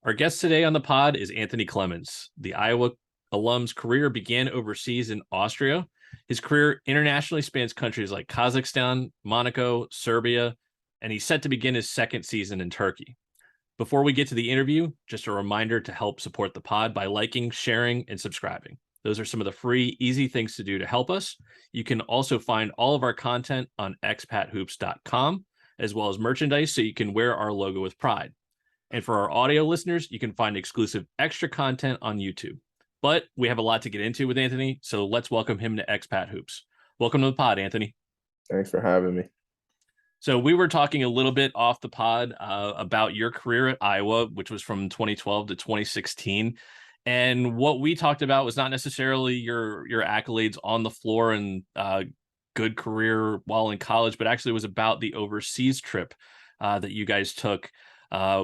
Our guest today on the pod is Anthony Clemmons. The Iowa alum's career began overseas in Austria. His career internationally spans countries like Kazakstan, Monaco, Serbia, and he's set to begin his second season in Turkey. Before we get to the interview, just a reminder to help support the pod by liking, sharing, and subscribing. Those are some of the free, easy things to do to help us. You can also find all of our content on expathoops.com, as well as merchandise so you can wear our logo with pride. And for our audio listeners, you can find exclusive extra content on YouTube. But we have a lot to get into with Anthony, so let's welcome him to Expat Hoops. Welcome to the pod, Anthony. Thanks for having me. So we were talking a little bit off the pod about your career at Iowa, which was from 2012 to 2016. And what we talked about was not necessarily your accolades on the floor and good career while in college, but actually was about the overseas trip that you guys took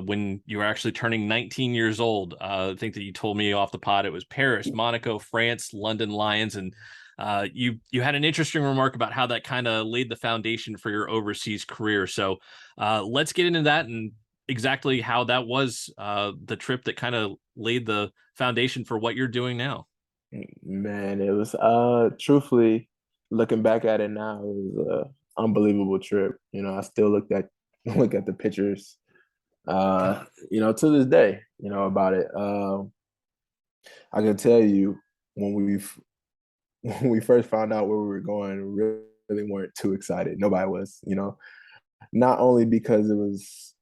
when you were actually turning 19 years old. I think that you told me off the pod it was Paris, Monaco, France, London Lions, and you had an interesting remark about how that kind of laid the foundation for your overseas career. So let's get into that and exactly how that was the trip that kind of laid the foundation for what you're doing now. Man, it was truthfully, looking back at it now, it was an unbelievable trip. I still look at the pictures to this day, about it. I can tell you when we first found out where we were going, we really weren't too excited. Nobody was, not only because it was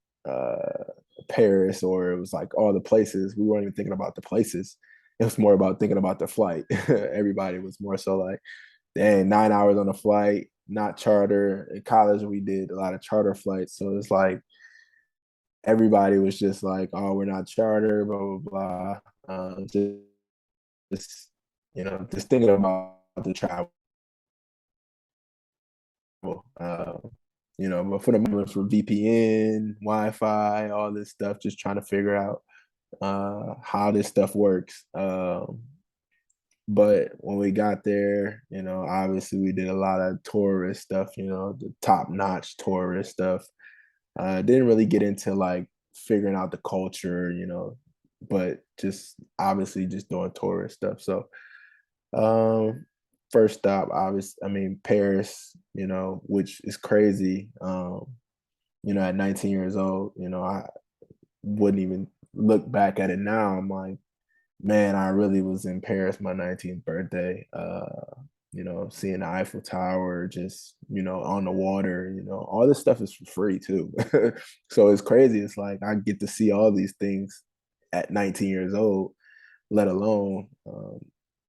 Paris or it was like all the places. We weren't even thinking about the places. It was more about thinking about the flight. Everybody was more so like, dang, 9 hours on a flight, not charter. In college, we did a lot of charter flights. So it's like everybody was just like, oh, we're not charter, blah, blah, blah. Just just thinking about the travel. But for the moment, for VPN, Wi-Fi, all this stuff, just trying to figure out how this stuff works. But when we got there, obviously we did a lot of tourist stuff, the top-notch tourist stuff. Didn't really get into like figuring out the culture, but just obviously just doing tourist stuff. So first stop, obviously, Paris, which is crazy. At 19 years old, I wouldn't even look back at it now. I'm like, man, I really was in Paris my 19th birthday. Seeing the Eiffel Tower, just, on the water, all this stuff is for free too. So it's crazy. It's like I get to see all these things at 19 years old, let alone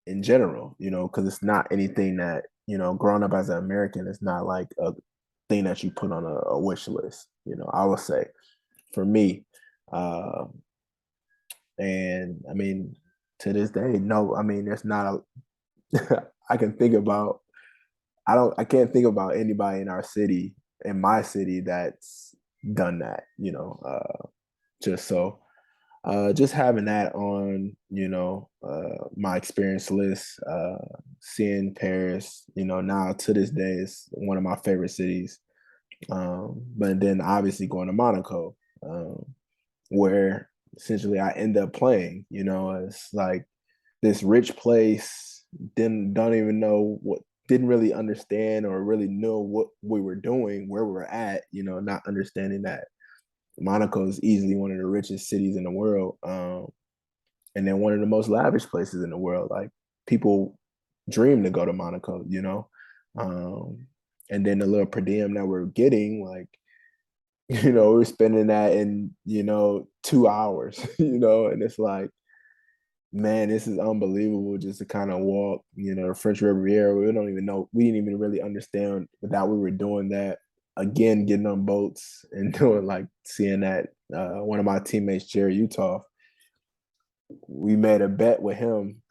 in general, because it's not anything that, growing up as an American, it's not like a thing that you put on a wish list, I would say for me. And to this day, no, there's not a, I can't think about anybody in my city that's done that, just so just having that on, my experience list, seeing Paris, now to this day is one of my favorite cities. But then obviously going to Monaco, where essentially I end up playing, it's like this rich place, didn't really understand or really know what we were doing, where we were at, not understanding that Monaco is easily one of the richest cities in the world, and then one of the most lavish places in the world. Like people dream to go to Monaco, and then the little per diem that we're getting, like, we're spending that in 2 hours, and it's like, man, this is unbelievable just to kind of walk, the French Riviera. We didn't even really understand that we were doing that. Again, getting on boats and doing like seeing that one of my teammates, Jerry Utah, we made a bet with him,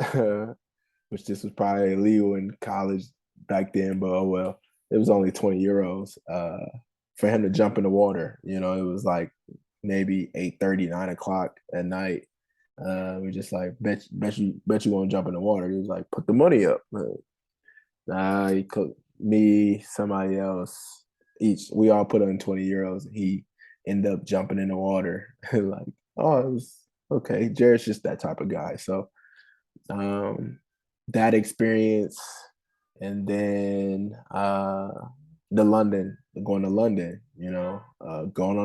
which this was probably illegal in college back then, but oh well, it was only 20 euros for him to jump in the water. It was like maybe 8:30, 9 o'clock at night. We just like bet you won't jump in the water. He was like, put the money up. Me, somebody else, we all put in 20 euros, and he ended up jumping in the water. Like, oh, okay, Jared's just that type of guy. So um, that experience, and then going to London, going on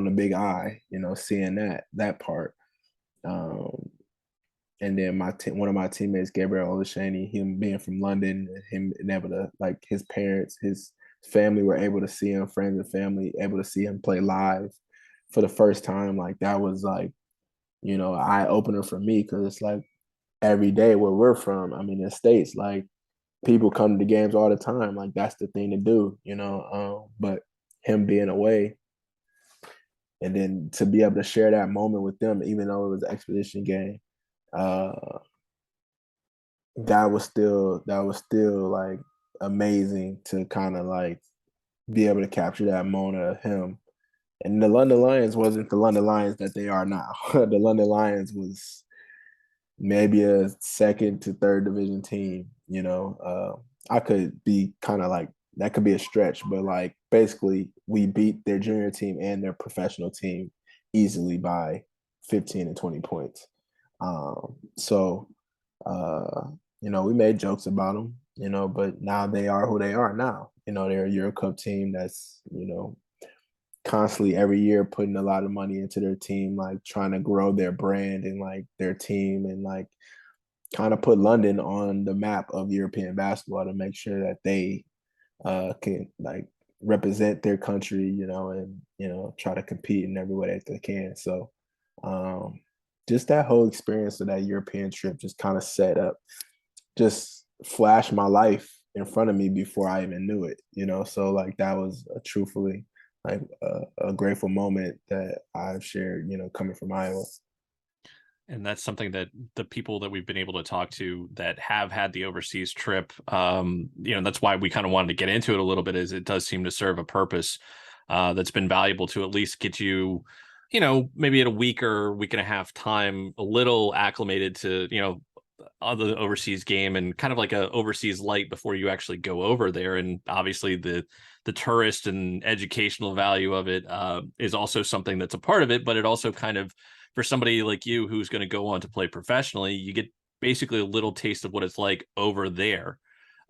the Big I, seeing that part. Um, and then one of my teammates, Gabriel Olashaney, him being from London, him being able to, like, his parents, his family were able to see him, friends and family able to see him play live for the first time. Like that was like, an eye opener for me, because it's like every day where we're from, I mean, in the States, like people come to the games all the time. Like that's the thing to do, but him being away, and then to be able to share that moment with them, even though it was an expedition game, uh, that was still like amazing to kind of like be able to capture that moment of him. And the London Lions wasn't the London Lions that they are now. The London Lions was maybe a second to third division team. I could be kind of like, that could be a stretch, but like basically we beat their junior team and their professional team easily by 15 and 20 points. So we made jokes about them, but now they are who they are now. They're a Euro Cup team that's, constantly every year putting a lot of money into their team, like trying to grow their brand and like their team, and like kind of put London on the map of European basketball to make sure that they can like represent their country, and try to compete in every way that they can. So just that whole experience of that European trip just kind of just flashed my life in front of me before I even knew it. So like that was truthfully like a grateful moment that I've shared, coming from Iowa. And that's something that the people that we've been able to talk to that have had the overseas trip, that's why we kind of wanted to get into it a little bit, is it does seem to serve a purpose that's been valuable to at least get you, maybe at a week or week and a half time, a little acclimated to, the overseas game, and kind of like a overseas light before you actually go over there. And obviously the tourist and educational value of it is also something that's a part of it, but it also kind of, for somebody like you who's going to go on to play professionally, you get basically a little taste of what it's like over there.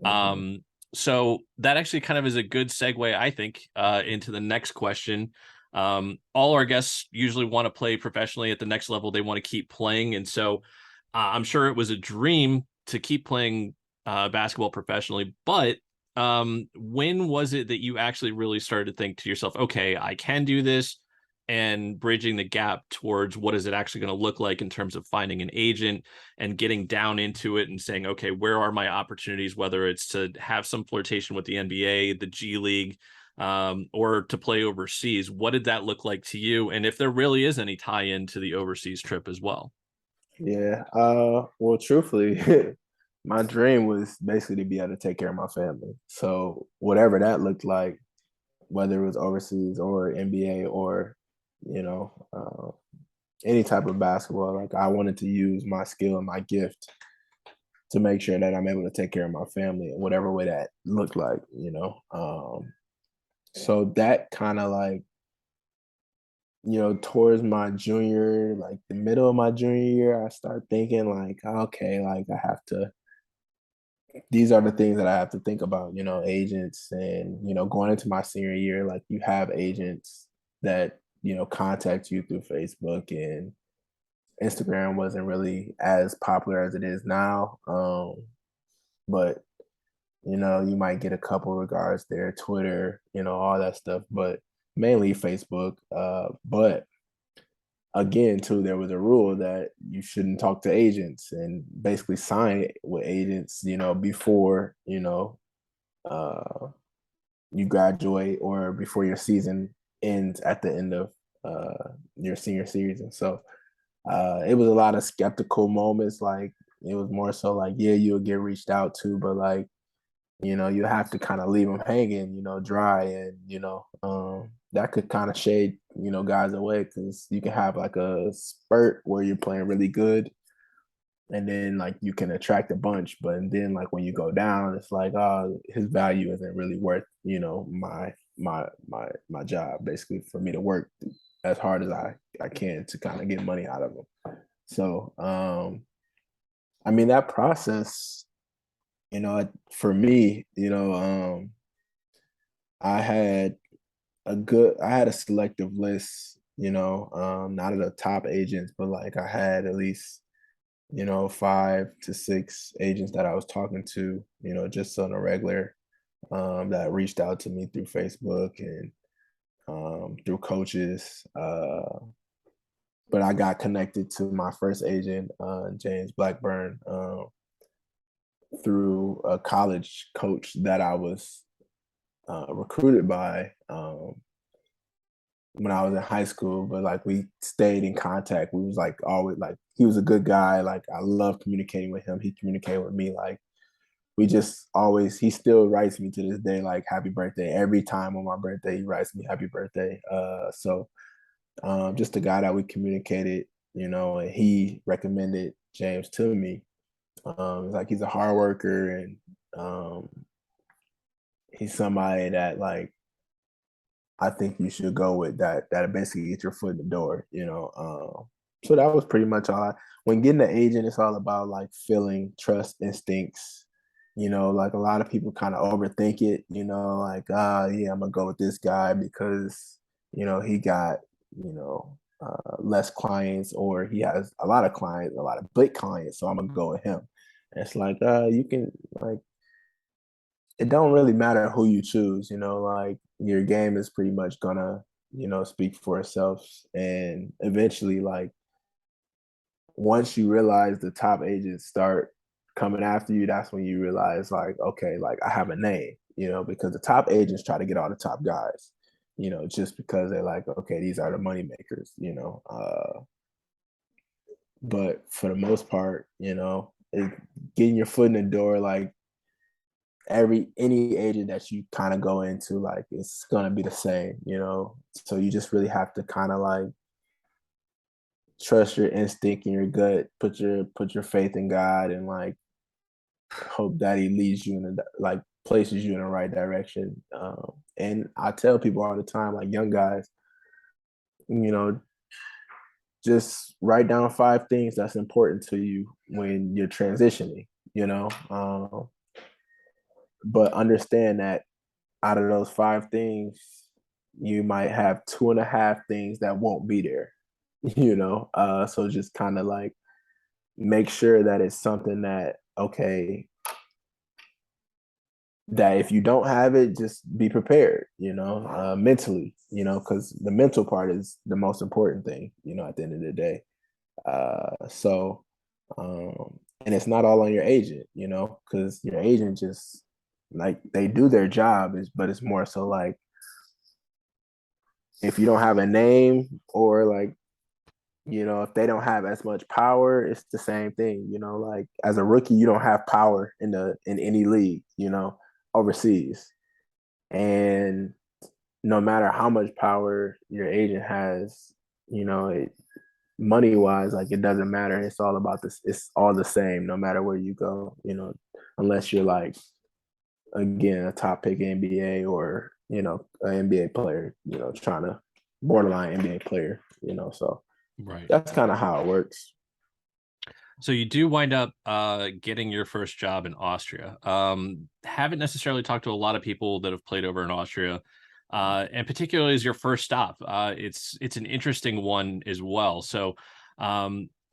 Mm-hmm. So that actually kind of is a good segue, I think, into the next question. All our guests usually want to play professionally at the next level. They want to keep playing. And so I'm sure it was a dream to keep playing basketball professionally, but when was it that you actually really started to think to yourself, okay, I can do this, and bridging the gap towards what is it actually going to look like in terms of finding an agent and getting down into it and saying, okay, where are my opportunities, whether it's to have some flirtation with the NBA, the G League, or to play overseas? What did that look like to you? And if there really is any tie in to the overseas trip as well? Yeah. Well, truthfully, my dream was basically to be able to take care of my family. So whatever that looked like, whether it was overseas or NBA or, you know, uh, any type of basketball, like I wanted to use my skill and my gift to make sure that I'm able to take care of my family in whatever way that looked like. So that kind of like, towards my junior, like the middle of my junior year, I start thinking like, okay, like these are the things that I have to think about, agents, and, going into my senior year, like you have agents that, contact you through Facebook, and Instagram wasn't really as popular as it is now. But you might get a couple regards there, Twitter, all that stuff, but mainly Facebook. But again, too, there was a rule that you shouldn't talk to agents and basically sign with agents, before, uh, you graduate or before your season ends at the end of your senior season. So it was a lot of skeptical moments. Like it was more so like, yeah, you'll get reached out to, but like, you have to kind of leave them hanging, dry, and that could kind of shade guys away, because you can have like a spurt where you're playing really good, and then like you can attract a bunch, but then like when you go down, it's like, oh, his value isn't really worth my job, basically, for me to work as hard as I can to kind of get money out of him. So, I mean, that process, for me, I had I had a selective list, not of the top agents, but like I had at least, 5 to 6 agents that I was talking to, just on a regular, that reached out to me through Facebook and through coaches. But I got connected to my first agent, James Blackburn, through a college coach that I was recruited by when I was in high school. But like we stayed in contact. We was like always like he was a good guy. Like I love communicating with him. He communicated with me. Like we just always he still writes me to this day like happy birthday every time on my birthday. He writes me happy birthday. So just a guy that we communicated, and he recommended James to me. Like he's a hard worker and he's somebody that like I think you should go with that basically get your foot in the door. So that was pretty much all. When getting an agent, it's all about like feeling trust instincts. Like a lot of people kind of overthink it, like, yeah, I'm gonna go with this guy because, he got, less clients or he has a lot of clients, a lot of big clients. So I'm gonna go with him. And it's like, you can like it don't really matter who you choose, like your game is pretty much gonna, speak for itself. And eventually, like once you realize the top agents start coming after you, that's when you realize like, okay, like I have a name, because the top agents try to get all the top guys, just because they're like, okay, these are the money makers. But for the most part, getting your foot in the door, like any agent that you kind of go into, like it's gonna be the same. So you just really have to kind of like trust your instinct and your gut, put your faith in God, and like hope that He leads you in the like places you in the right direction. And I tell people all the time, like young guys, you know, just write down 5 things that's important to you when you're transitioning. You know, but understand that out of those 5 things, you might have 2.5 things that won't be there. So just kind of like make sure that it's something that okay, that if you don't have it, just be prepared, mentally, because the mental part is the most important thing, at the end of the day. So, and it's not all on your agent, because your agent just like they do their job, but it's more so like if you don't have a name or like, if they don't have as much power, it's the same thing, like as a rookie, you don't have power in any league, overseas. And no matter how much power your agent has, money wise, like it doesn't matter. It's all about this. It's all the same, no matter where you go, unless you're like, again, a top pick NBA or, an NBA player, trying to borderline NBA player, so Right. that's kind of how it works. So you do wind up getting your first job in Austria. Haven't necessarily talked to a lot of people that have played over in Austria, and particularly as your first stop. It's an interesting one as well. So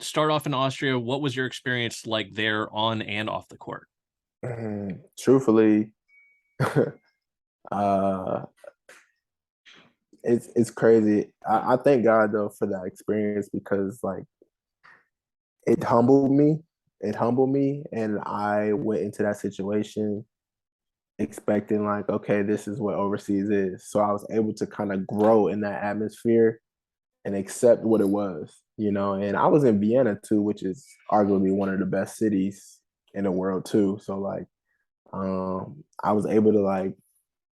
start off in Austria. What was your experience like there on and off the court? Truthfully, uh, it's crazy. I thank God though for that experience because like it humbled me. It humbled me, and I went into that situation expecting like, okay, this is what overseas is. So I was able to kind of grow in that atmosphere and accept what it was, And I was in Vienna too, which is arguably one of the best cities in the world too. So like, I was able to like,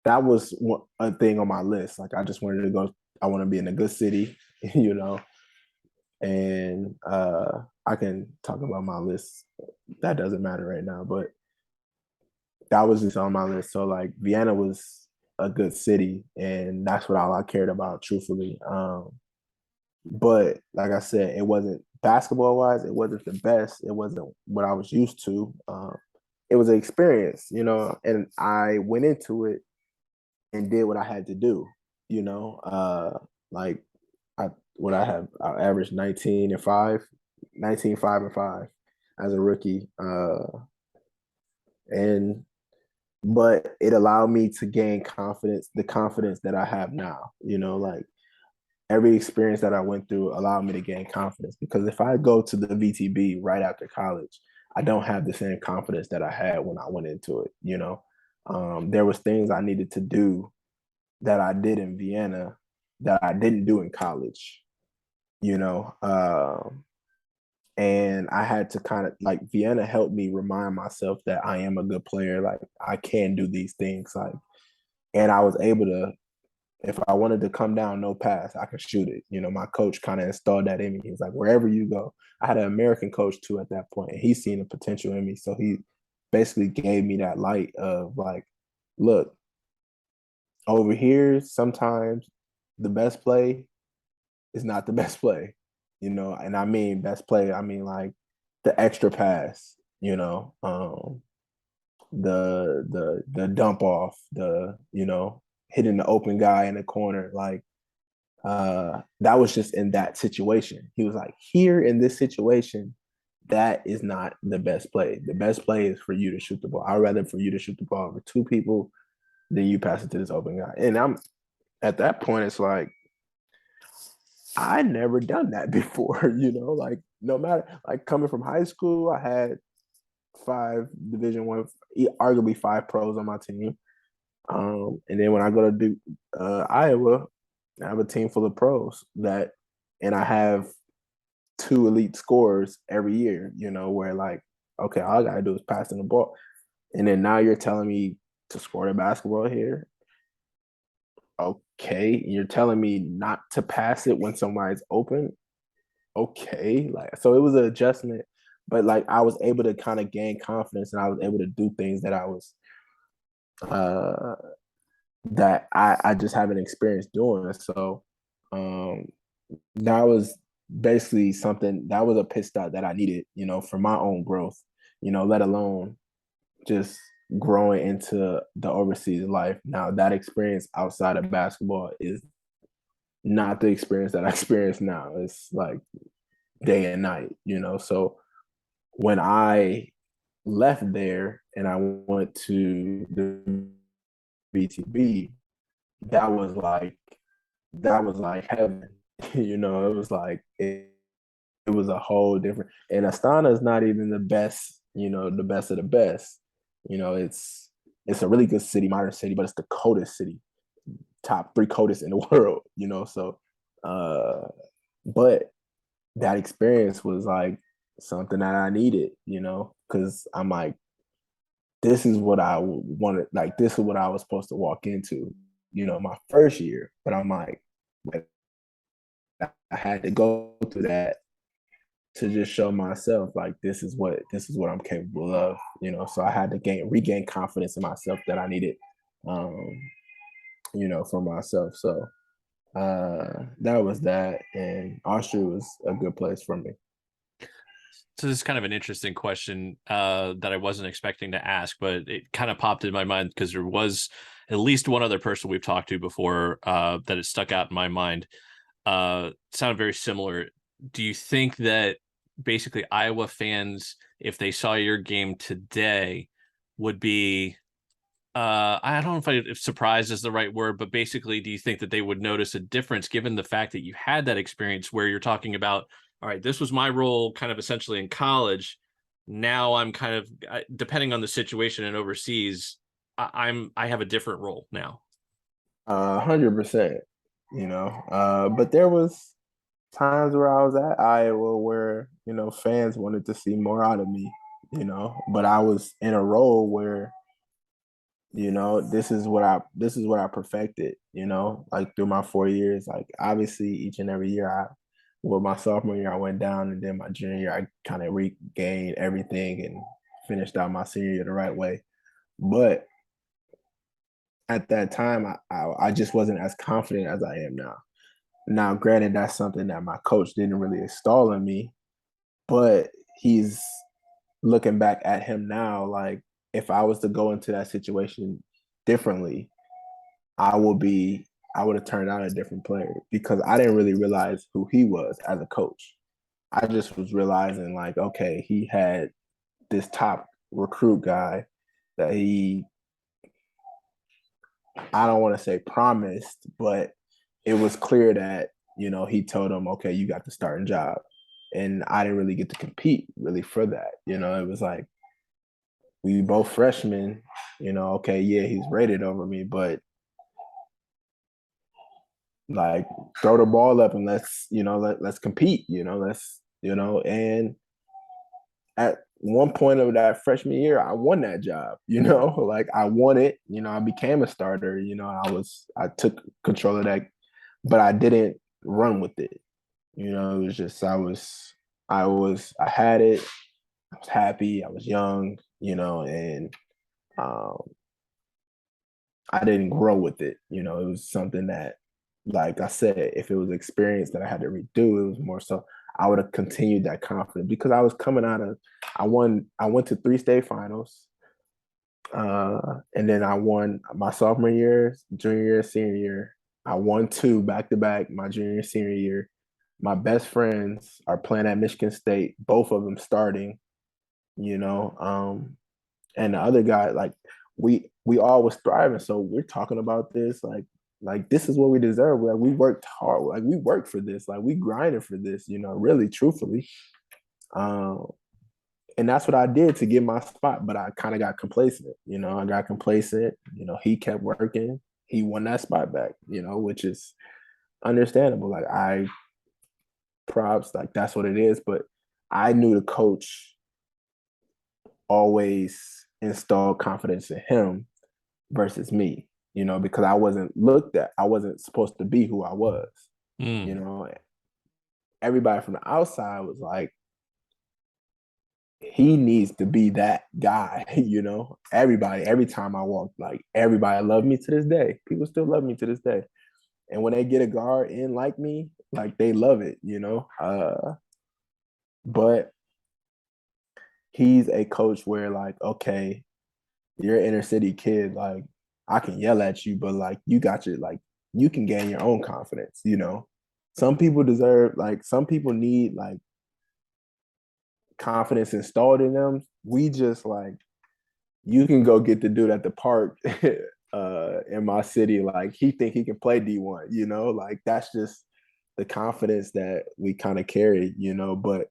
that was a thing on my list. Like I just wanted to go. I want to be in a good city, you know. And I can talk about my list. That doesn't matter right now, but that was just on my list. So like Vienna was a good city, and that's what all I cared about, truthfully. But like I said, it wasn't basketball wise, it wasn't the best. It wasn't what I was used to. It was an experience, and I went into it and did what I had to do. Like I averaged 19 5 and 5 as a rookie. And but it allowed me to gain confidence, the confidence that I have now. Like every experience that I went through allowed me to gain confidence, because if I go to the VTB right after college, I don't have the same confidence that I had when I went into it. There was things I needed to do that I did in Vienna that I didn't do in college. you know. And I had to kind of like Vienna helped me remind myself that I am a good player. Like I can do these things. Like, and I was able to, if I wanted to come down, no pass, I could shoot it. My coach kind of installed that in me. He was like, wherever you go. I had an American coach too at that point, and he's seen the potential in me. So he basically gave me that light of like, look, over here, sometimes the best play is not the best play, and I mean best play, I mean like the extra pass, the dump off, hitting the open guy in the corner, like that was just in that situation. He was like, here in this situation, that is not the best play. The best play is for you to shoot the ball. I'd rather for you to shoot the ball over two people than you pass it to this open guy. And I'm at that point, it's like I never done that before, like no matter like coming from high school, I had 5 Division 1, arguably 5 pros on my team. And then when I go to do Iowa, I have a team full of pros and I have 2 elite scorers every year, where like, okay, all I gotta do is pass in the ball. And then now you're telling me to score the basketball here. Okay, you're telling me not to pass it when somebody's open. Okay, like so it was an adjustment, but like I was able to kind of gain confidence, and I was able to do things that I was that I just haven't experienced doing. So that was basically something that was a pit stop that I needed, for my own growth, let alone just growing into the overseas life. Now that experience outside of basketball is not the experience that I experience now. It's like day and night, So when I left there and I went to the BTB, that was like heaven. It was a whole different, and Astana is not even the best, the best of the best. It's a really good city, modern city, but it's the coldest city, top 3 coldest in the world, So but that experience was like something that I needed, because I'm like, this is what I wanted, like this is what I was supposed to walk into, my first year. But I'm like I had to go through that to just show myself like this is what I'm capable of, So I had to regain confidence in myself that I needed, for myself. So that was that, and Austria was a good place for me. So this is kind of an interesting question that I wasn't expecting to ask, but it kind of popped in my mind because there was at least one other person we've talked to before that it stuck out in my mind. Sounded very similar. Do you think that basically Iowa fans, if they saw your game today, would be I don't know if surprised is the right word, but basically, do you think that they would notice a difference given the fact that you had that experience where you're talking about, all right, this was my role kind of essentially in college. Now I'm kind of, depending on the situation and overseas, I have a different role now. 100%, but there was times where I was at Iowa where, fans wanted to see more out of me, but I was in a role where, this is what I perfected, like through my 4 years. Like obviously each and every year my sophomore year I went down, and then my junior year I kind of regained everything and finished out my senior year the right way. But at that time I just wasn't as confident as I am now. Now, granted, that's something that my coach didn't really install in me, but he's looking back at him now, like if I was to go into that situation differently, I would be I would have turned out a different player because I didn't really realize who he was as a coach. I just was realizing like, okay, he had this top recruit guy that I don't want to say promised, but it was clear that, he told him, okay, you got the starting job. And I didn't really get to compete really for that. It was like we both freshmen, okay, yeah, he's rated over me, but like throw the ball up and let's compete, and at one point of that freshman year, I won that job, like I won it, I became a starter, I took control of that, but I didn't run with it. It was just I had it, I was happy, I was young, and um I didn't grow with it. It was something that, like I said, if it was experience that I had to redo, it was more so I would have continued that confidence because I was coming out of I went to 3 state finals. And then I won my sophomore year, junior year, senior year. I won 2 back to back my junior senior year. My best friends are playing at Michigan State, both of them starting, you know. And the other guy, like we all was thriving. So we're talking about this, like this is what we deserve. Like we worked hard, like we worked for this, like we grinded for this, really truthfully. Um, and that's what I did to get my spot, but I kind of got complacent. I got complacent. He kept working. He won that spot back. Which is understandable. Like I props, like that's what it is. But I knew the coach always installed confidence in him versus me. Because I wasn't looked at. I wasn't supposed to be who I was. Everybody from the outside was like, he needs to be that guy, Everybody, every time I walked, like everybody loved me to this day. People still love me to this day. And when they get a guard in like me, like they love it. But he's a coach where like, okay, you're an inner city kid, like I can yell at you, but like you got your like you can gain your own confidence. Some people deserve like some people need like confidence installed in them. We just like you can go get the dude at the park in my city, like he think he can play D1, like that's just the confidence that we kind of carry, but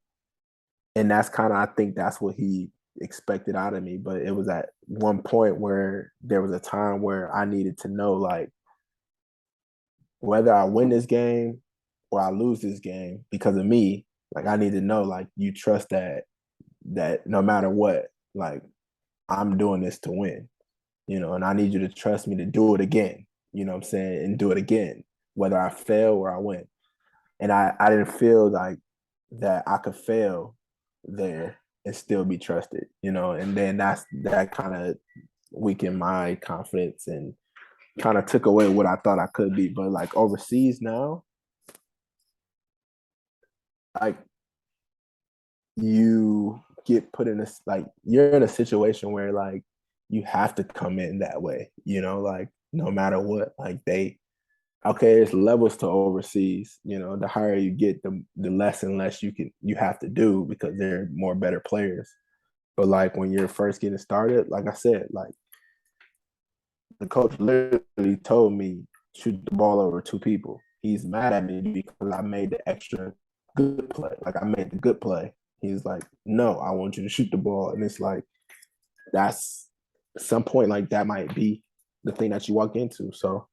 and that's kind of I think that's what he expected out of me. But it was at one point where there was a time where I needed to know like whether I win this game or I lose this game because of me, like I need to know like you trust that no matter what, like I'm doing this to win, and I need you to trust me to do it again, what I'm saying, and do it again, whether I fail or I win. And I didn't feel like that I could fail there and still be trusted, and then that kind of weakened my confidence and kind of took away what I thought I could be. But like overseas now, like you get put in this like you're in a situation where like you have to come in that way, like no matter what, like okay, there's levels to overseas, the higher you get, the less and less you have to do because there are more better players. But like when you're first getting started, like I said, like the coach literally told me shoot the ball over 2 people. He's mad at me because I made the extra good play. Like I made the good play. He's like, no, I want you to shoot the ball. And it's like, that's at some point, like that might be the thing that you walk into. So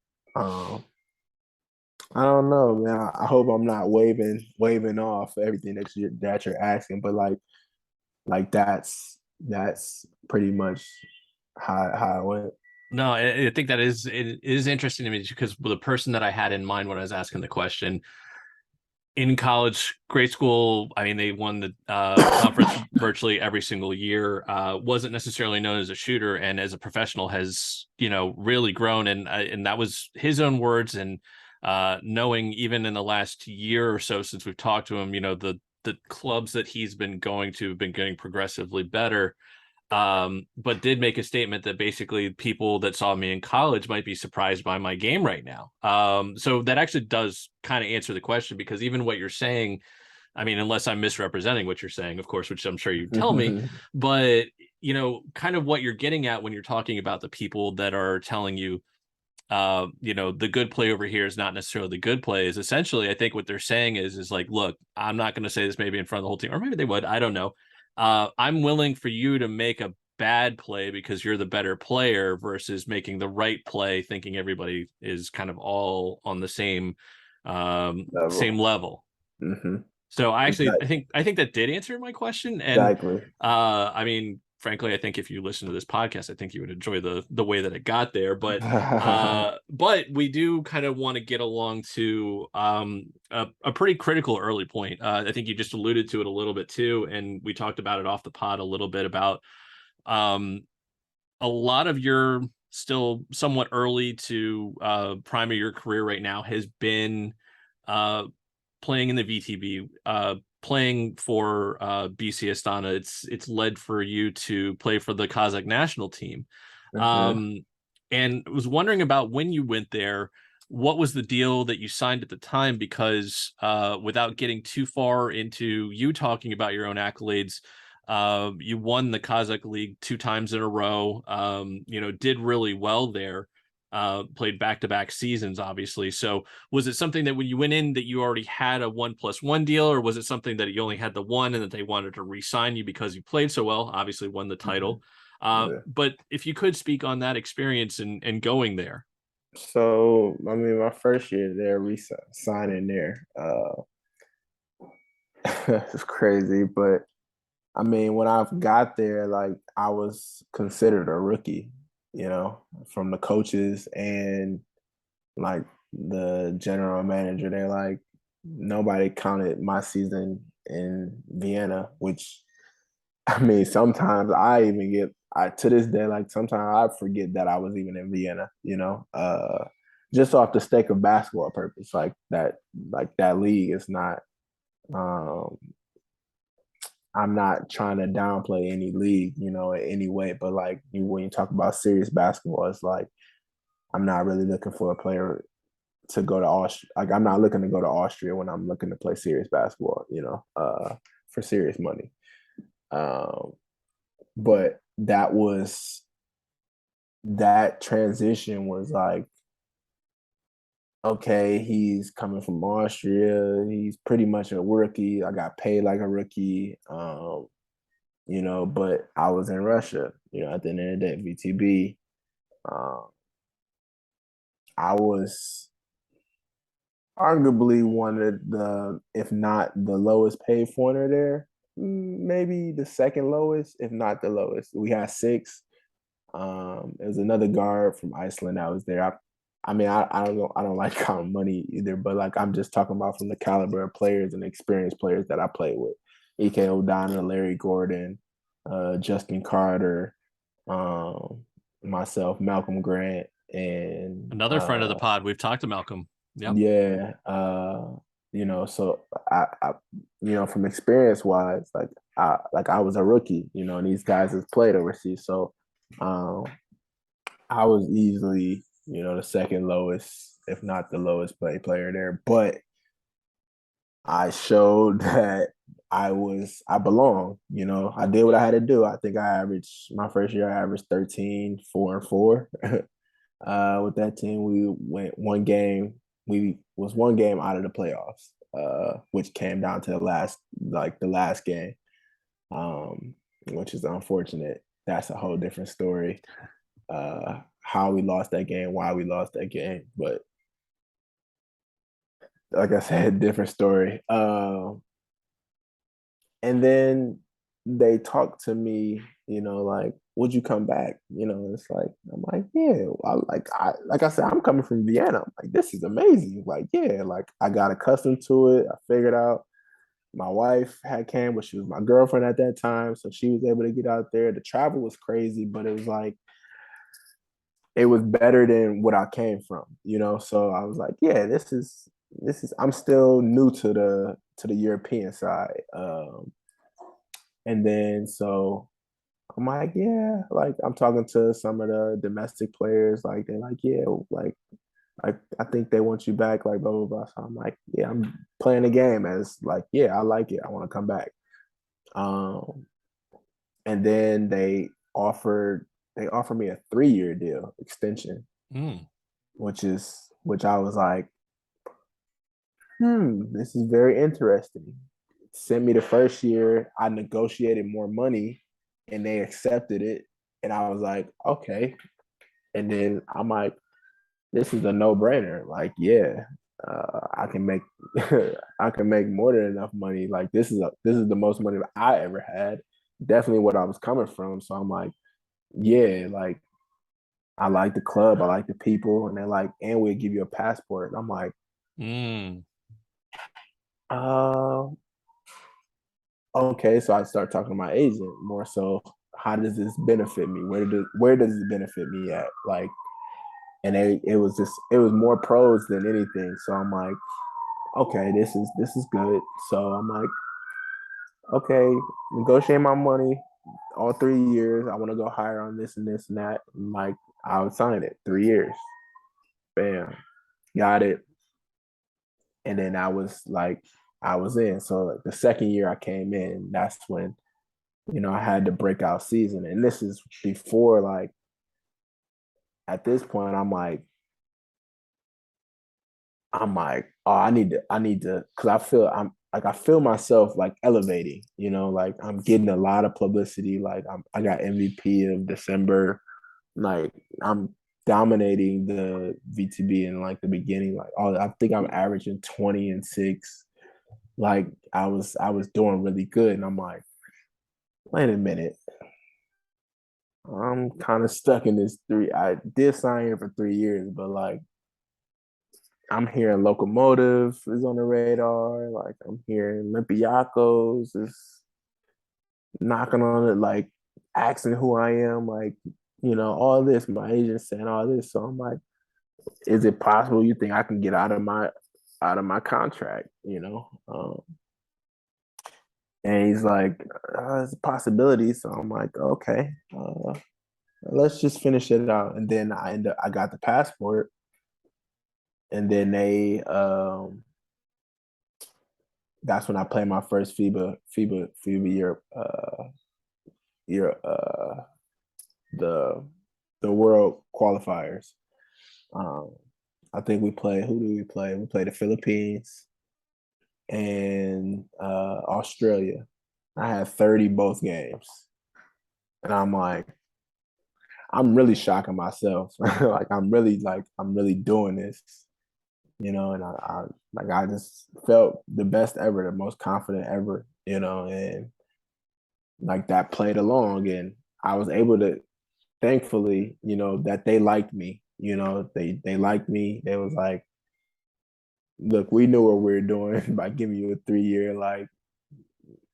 I don't know, man. I hope I'm not waving off everything that you're asking, but like that's pretty much how it went. No, I think that it is interesting to me because the person that I had in mind when I was asking the question in college, grade school, I mean, they won the conference virtually every single year. Wasn't necessarily known as a shooter, and as a professional, has really grown. And that was his own words. And knowing even in the last year or so since we've talked to him, the clubs that he's been going to have been getting progressively better. But did make a statement that basically people that saw me in college might be surprised by my game right now. So that actually does kind of answer the question, because even what you're saying, I mean, unless I'm misrepresenting what you're saying, of course, which I'm sure you tell me, but kind of what you're getting at when you're talking about the people that are telling you, the good play over here is not necessarily the good play, is essentially, I think what they're saying is like, look, I'm not going to say this maybe in front of the whole team, or maybe they would, I don't know. I'm willing for you to make a bad play because you're the better player, versus making the right play, thinking everybody is kind of all on the same level. Mm-hmm. So Exactly. I think that did answer my question. And Exactly. I mean, frankly, I think if you listen to this podcast, I think you would enjoy the way that it got there. But we do kind of want to get along to a pretty critical early point. I think you just alluded to it a little bit too, and we talked about it off the pod a little bit about um a lot of your still somewhat early to prime of your career right now has been uh playing in the VTB, playing for BC Astana. It's led for you to play for the Kazakh national team. Mm-hmm. And was wondering about when you went there, what was the deal that you signed at the time? Because without getting too far into you talking about your own accolades, you won the Kazakh League 2 times in a row. Did really well there. Played back-to-back seasons, obviously. So was it something that when you went in that you already had a 1+1 deal, or was it something that you only had the one and that they wanted to re-sign you because you played so well, obviously won the title? Yeah. But if you could speak on that experience and going there. So, I mean, my first year there, signing there, it's crazy. But I mean, when I got there, like I was considered a rookie, from the coaches and like the general manager. They're like, nobody counted my season in Vienna, which I mean, sometimes I even to this day, like sometimes I forget that I was even in Vienna, just off the stake of basketball purpose. Like that league is not, um, I'm not trying to downplay any league, in any way, but like when you talk about serious basketball, it's like, I'm not really looking for a player to go to Austria. Like I'm not looking to go to Austria when I'm looking to play serious basketball, for serious money. Um, but that transition was like, okay, he's coming from Austria. He's pretty much a rookie. I got paid like a rookie, but I was in Russia, at the end of the day, VTB. Um, I was arguably one of the, if not the lowest paid foreigner there, maybe the second lowest, if not the lowest. We had six. There was another guard from Iceland that was there. I mean, I don't know. I don't like counting money either, but like I'm just talking about from the caliber of players and experienced players that I played with. Ike O'Donnell, Larry Gordon, Justin Carter, um, myself, Malcolm Grant, and Another friend of the pod. We've talked to Malcolm. Yep. yeah, so I from experience wise, I was a rookie, and these guys have played overseas, so um, I was easily, the second lowest, if not the lowest paid player there. But I showed that I belong. I did what I had to do. I think I averaged my first year. I averaged 13, 4 and 4. With that team, we went one game. We was one game out of the playoffs, which came down to the last game, which is unfortunate. That's a whole different story. How we lost that game, why we lost that game. But like I said, different story. And then they talked to me, like, would you come back? It's like, I'm like, yeah. Like I said, I'm coming from Vienna. I'm like, this is amazing. Like, yeah, like I got accustomed to it. I figured out my wife had came, but she was my girlfriend at that time. So she was able to get out there. The travel was crazy, but it was like, it was better than what I came from, So I was like, yeah, this is I'm still new to to the European side. And then so I'm like, yeah, like I'm talking to some of the domestic players, like they're like, yeah, like I think they want you back, like blah blah blah. So I'm like, yeah, I'm playing the game as like, yeah, I like it. I want to come back. Um, and then they offered me a 3-year deal extension, which I was like, this is very interesting. Sent me the first year. I negotiated more money, and they accepted it. And I was like, okay. And then I'm like, this is a no brainer. Like, yeah, I can make I can make more than enough money. Like, this is the most money that I ever had. Definitely what I was coming from. So I'm like, yeah, like I like the club, I like the people, and they're like, and we'll give you a passport. And I'm like, uh, okay. So I start talking to my agent more so. How does this benefit me? Where does it benefit me at? Like, and it was more pros than anything. So I'm like, okay, this is good. So I'm like, okay, negotiate my money all 3 years. I want to go higher on this and this and that. And like, I would sign it 3 years. Bam, got it. And then I was in. So like, the second year I came in, that's when I had the breakout season. And this is before, like, at this point, I'm like, oh, I need to, because I feel myself like elevating, like I'm getting a lot of publicity. Like I got MVP of December, like I'm dominating the VTB in like the beginning. Like I think I'm averaging 20-6. Like I was doing really good, and I'm like, wait a minute, I'm kind of stuck in this three. I did sign here for 3 years, but like I'm hearing Locomotive is on the radar. Like I'm hearing Olympiacos is knocking on it, like asking who I am, like all this. My agent saying all this, so I'm like, is it possible you think I can get out of my contract? And he's like, it's a possibility. So I'm like, okay, let's just finish it out. And then I got the passport, and then that's when I played my first FIBA year the world qualifiers. Um, I think we play. Who do we play? We play the Philippines and Australia. I had 30 both games, and I'm like, I'm really shocking myself. I'm really doing this, and I just felt the best ever, the most confident ever, and like that played along, and I was able to, thankfully, that they liked me. They liked me. They was like, look, we knew what we were doing by giving you a 3 year. Like,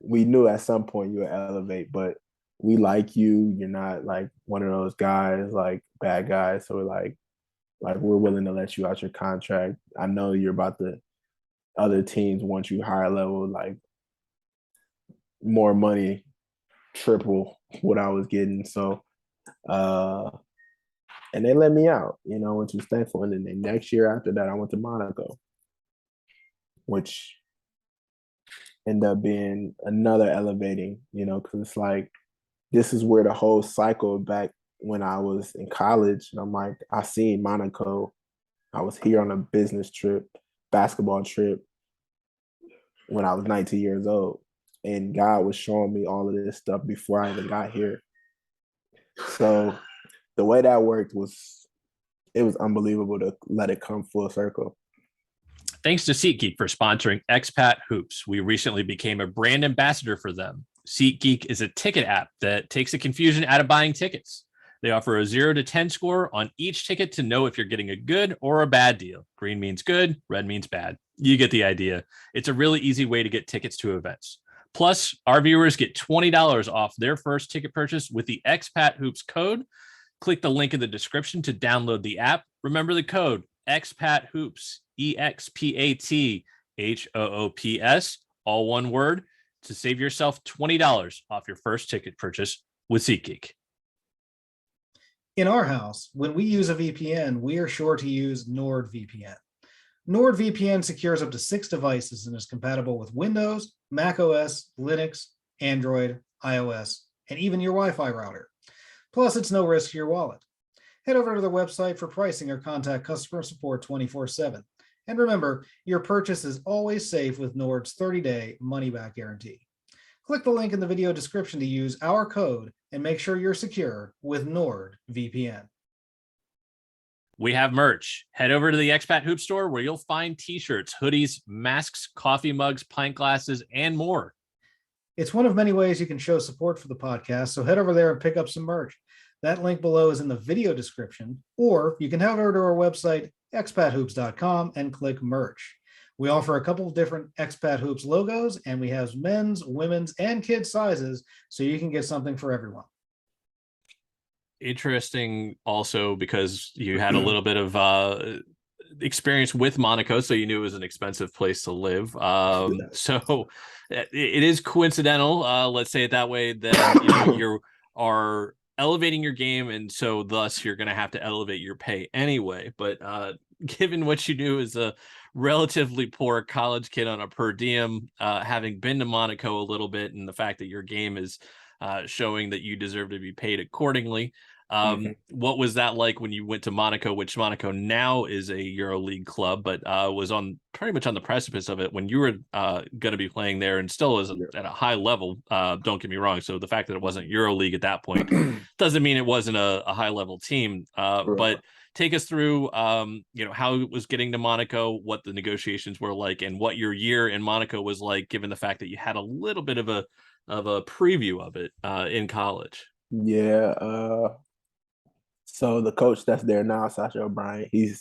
we knew at some point you would elevate, but we like you. You're not like one of those guys, like bad guys. So we're like we're willing to let you out your contract. I know you're about to other teams want you higher level, like more money, triple what I was getting. So and they let me out, which was thankful. And then the next year after that, I went to Monaco, which ended up being another elevating, because it's like this is where the whole cycle back when I was in college. And I'm like, I seen Monaco. I was here on a business trip, basketball trip, when I was 19 years old. And God was showing me all of this stuff before I even got here. So the way that worked it was unbelievable to let it come full circle. Thanks to SeatGeek for sponsoring Expat Hoops. We recently became a brand ambassador for them. SeatGeek is a ticket app that takes the confusion out of buying tickets. They offer a 0 to 10 score on each ticket to know if you're getting a good or a bad deal. Green means good, red means bad. You get the idea. It's a really easy way to get tickets to events. Plus, our viewers get $20 off their first ticket purchase with the Expat Hoops code. Click the link in the description to download the app. Remember the code Expat Hoops, EXPATHOOPS, all one word, to save yourself $20 off your first ticket purchase with SeatGeek. In our house, when we use a VPN, we are sure to use NordVPN. NordVPN secures up to 6 devices and is compatible with Windows, Mac OS, Linux, Android, iOS, and even your Wi-Fi router. Plus, it's no risk to your wallet. Head over to their website for pricing or contact customer support 24/7. And remember, your purchase is always safe with Nord's 30-day money-back guarantee. Click the link in the video description to use our code and make sure you're secure with NordVPN. We have merch. Head over to the Expat Hoop store where you'll find t-shirts, hoodies, masks, coffee mugs, pint glasses, and more. It's one of many ways you can show support for the podcast, so head over there and pick up some merch. That link below is in the video description, or you can head over to our website, expathoops.com, and click merch. We offer a couple of different Expat Hoops logos, and we have men's, women's, and kids sizes, so you can get something for everyone. Interesting also because you had a little bit of experience with Monaco, so you knew it was an expensive place to live. So it is coincidental, let's say it that way, that you are elevating your game, and so thus you're going to have to elevate your pay anyway. But given what you knew as a relatively poor college kid on a per diem, having been to Monaco a little bit, and the fact that your game is showing that you deserve to be paid accordingly. What was that like when you went to Monaco, which Monaco now is a EuroLeague club, but was on pretty much on the precipice of it when you were going to be playing there, and still is at a high level. Don't get me wrong. So the fact that it wasn't EuroLeague at that point doesn't mean it wasn't a high level team. But take us through, how it was getting to Monaco, what the negotiations were like, and what your year in Monaco was like, given the fact that you had a little bit of a preview of it in college. Yeah. So the coach that's there now, Sasha O'Brien, he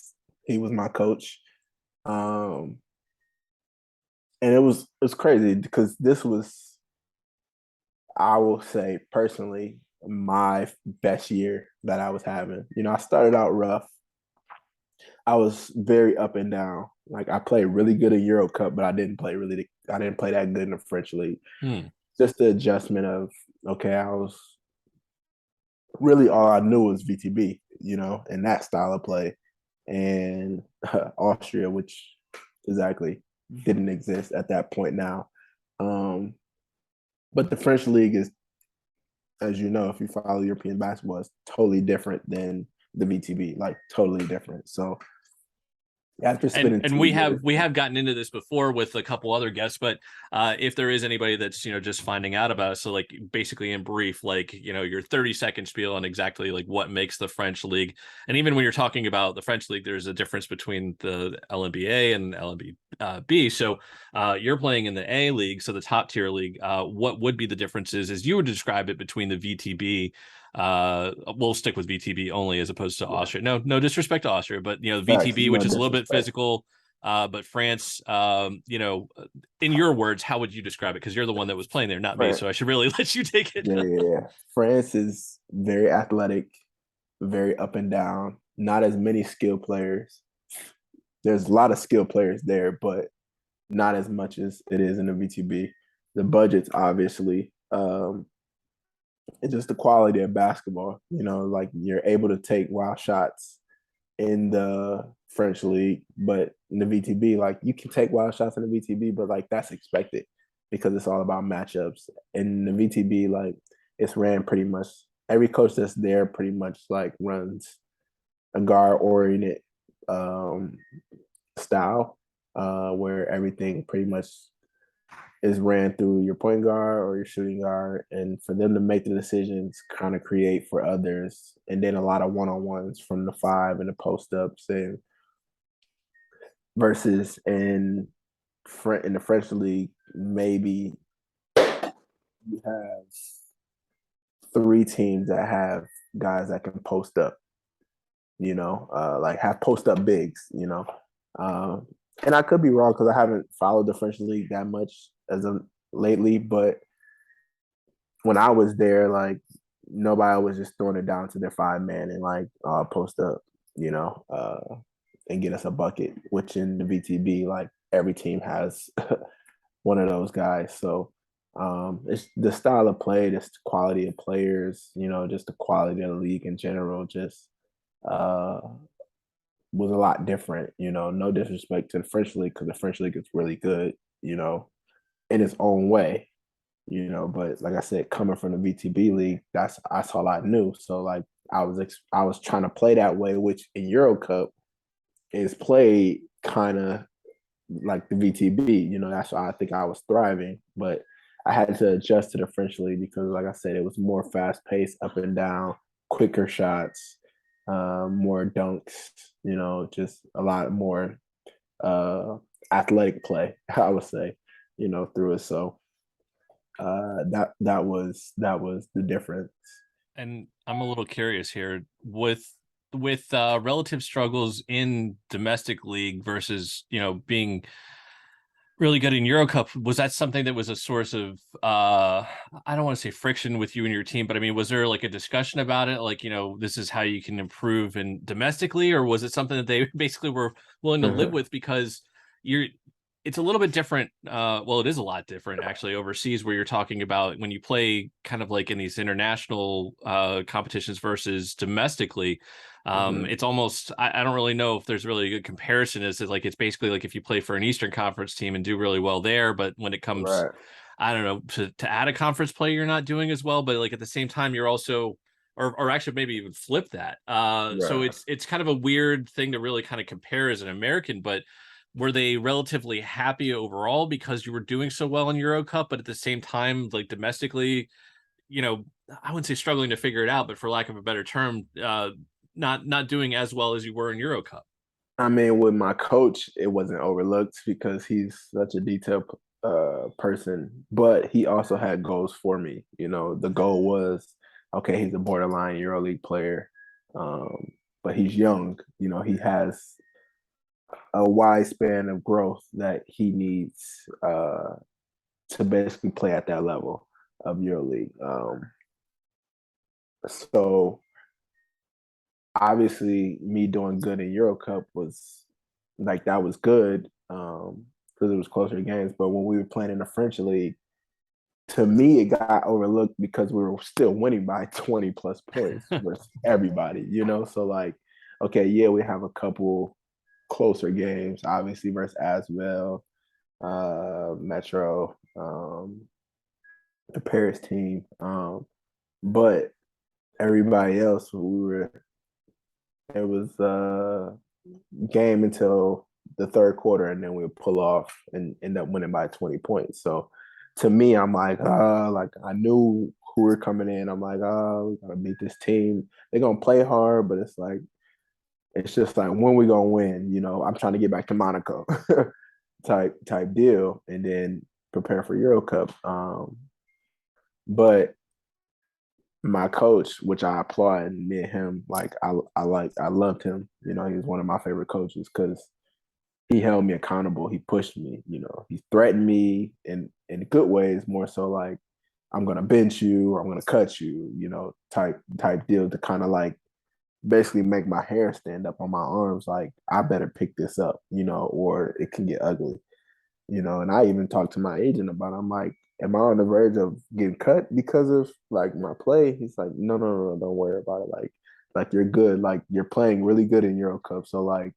was my coach. And it was crazy because this was, I will say personally, my best year that I was having. I started out rough. I was very up and down. Like, I played really good in Euro Cup, but I didn't play that good in the French league. Just the adjustment of, okay, I was really, all I knew was VTB, and that style of play, and Austria, which exactly didn't exist at that point now. But the French league is, as you know, if you follow European basketball, is totally different than the VTB, like totally different. So after spending and we have gotten into this before with a couple other guests, but if there is anybody that's just finding out about it, so like basically in brief, like your 30-second spiel on exactly like what makes the French league. And even when you're talking about the French league, there's a difference between the LNBA and LNB. So you're playing in the A league, so the top tier league. What would be the differences, as you would describe it, between the VTB? We'll stick with VTB only as opposed to Austria. No disrespect to Austria, but the VTB, which is a little bit physical, but France, in your words, how would you describe it? Because you're the one that was playing there, not me, so I should really let you take it. Yeah. France is very athletic, very up and down, not as many skill players. There's a lot of skill players there, but not as much as it is in the VTB. The budgets, obviously, it's just the quality of basketball. Like, you're able to take wild shots in the French league, but in the VTB, like, you can take wild shots in the VTB, but like, that's expected because it's all about matchups. In the VTB, like, it's ran pretty much, every coach that's there pretty much like runs a guard oriented style, where everything pretty much is ran through your point guard or your shooting guard, and for them to make the decisions, kind of create for others, and then a lot of one-on-ones from the 5 and the post-ups, and versus in the French league, maybe you have 3 teams that have guys that can post up, like have post-up bigs, and I could be wrong because I haven't followed the French league that much as of lately, but when I was there, like, nobody was just throwing it down to their 5-man and like post up, and get us a bucket, which in the VTB, like, every team has one of those guys. So it's the style of play, the quality of players, just the quality of the league in general, just uh, was a lot different. No disrespect to the French league because the French league is really good, in its own way. But like I said, coming from the VTB league, that's all I knew. So like I was trying to play that way, which in Euro Cup is played kind of like the VTB. That's why I think I was thriving. But I had to adjust to the French league because, like I said, it was more fast paced, up and down, quicker shots, more dunks. Just a lot more athletic play. I would say, through it. So that was the difference. And I'm a little curious here with relative struggles in domestic league versus being really good in Euro Cup. Was that something that was a source of I don't want to say friction with you and your team, but I mean, was there like a discussion about it, like this is how you can improve in domestically, or was it something that they basically were willing to live with because it's a little bit different. Well, it is a lot different actually overseas, where you're talking about when you play kind of like in these international competitions versus domestically. It's almost, I don't really know if there's really a good comparison. Is it like, it's basically like if you play for an Eastern Conference team and do really well there, but when it comes, Right. I don't know, to add a conference play, you're not doing as well, but like at the same time, you're also, or actually maybe even flip that. So Right. it's kind of a weird thing to really kind of compare as an American, but were they relatively happy overall because you were doing so well in Euro Cup, but at the same time, like domestically, I wouldn't say struggling to figure it out, but for lack of a better term, not doing as well as you were in Euro Cup? I mean, with my coach, it wasn't overlooked because he's such a detailed person, but he also had goals for me. The goal was, okay, he's a borderline EuroLeague player, but he's young. He has a wide span of growth that he needs to basically play at that level of EuroLeague. So obviously, me doing good in Euro Cup was like that was good because it was closer games. But when we were playing in the French league, to me, it got overlooked because we were still winning by 20 plus points versus everybody. So like, okay, yeah, we have a couple closer games, obviously versus Asvel, Metro, the Paris team, but everybody else, it was game until the third quarter, and then we'll pull off and end up winning by 20 points. So to me, I'm like I knew who we're coming in. I'm like, we gotta beat this team. They're gonna play hard, but it's just like when we gonna win. I'm trying to get back to Monaco type deal, and then prepare for Euro Cup. But my coach, which I applaud, me and him, like I loved him. He was one of my favorite coaches because he held me accountable. He pushed me. He threatened me in good ways, more so like I'm gonna bench you or I'm gonna cut you. Type deal to kind of like basically make my hair stand up on my arms. Like I better pick this up, or it can get ugly. And I even talked to my agent about it. I'm like, am I on the verge of getting cut because of like my play? He's like, no, don't worry about it. Like you're good. Like you're playing really good in Euro Cup. So like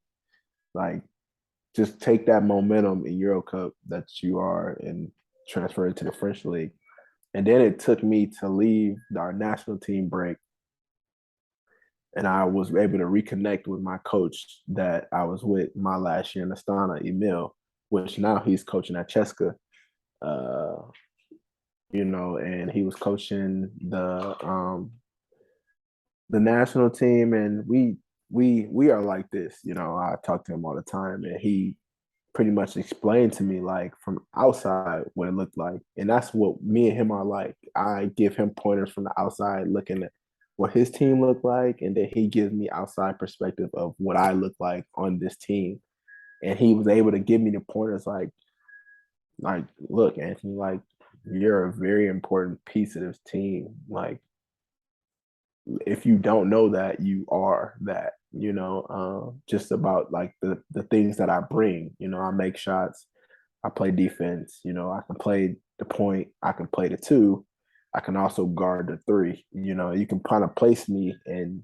just take that momentum in Euro Cup that you are and transfer it to the French league. And then it took me to leave our national team break. And I was able to reconnect with my coach that I was with my last year in Astana, Emil, which now he's coaching at Cheska. And he was coaching the national team, and we are like this. I talk to him all the time, and he pretty much explained to me like from outside what it looked like, and that's what me and him are like. I give him pointers from the outside, looking at what his team looked like, and then he gives me outside perspective of what I look like on this team, and he was able to give me the pointers like look, Anthony, like you're a very important piece of this team. Like if you don't know that, you are that, just about like the things that I bring. I make shots, I play defense. You know, I can play the point. I can play the two. I can also guard the three. You know, you can kind of place me in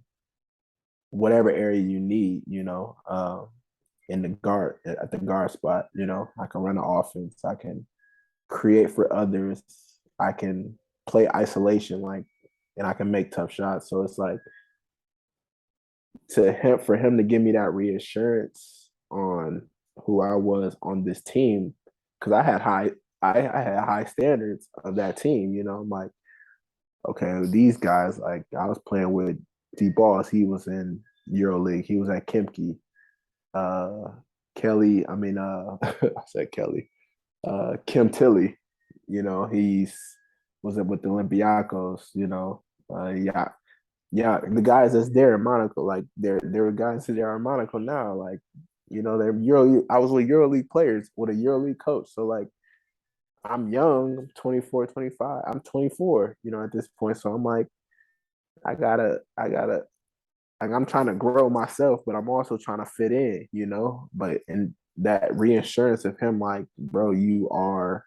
whatever area you need. You know, in the guard at the guard spot. You know, I can run the offense. I can create for others. I can play isolation, like, and I can make tough shots. So it's like for him to give me that reassurance on who I was on this team, because I had high standards of that team. You know, I'm like, okay, these guys, like I was playing with D Boss, he was in EuroLeague, he was at Kimki. Kelly, I mean I said Kelly. Kim Tilly, you know, he's was up with the Olympiacos, you know. Yeah, yeah, the guys that's there in Monaco, like there were guys that are in Monaco now, like, you know, they're Euro. I was with EuroLeague players with a EuroLeague coach, so like I'm young, I'm 24, 25, I'm 24, you know, at this point, so I'm like, I gotta, like I'm trying to grow myself, but I'm also trying to fit in, you know. But and that reassurance of him, like, bro, you are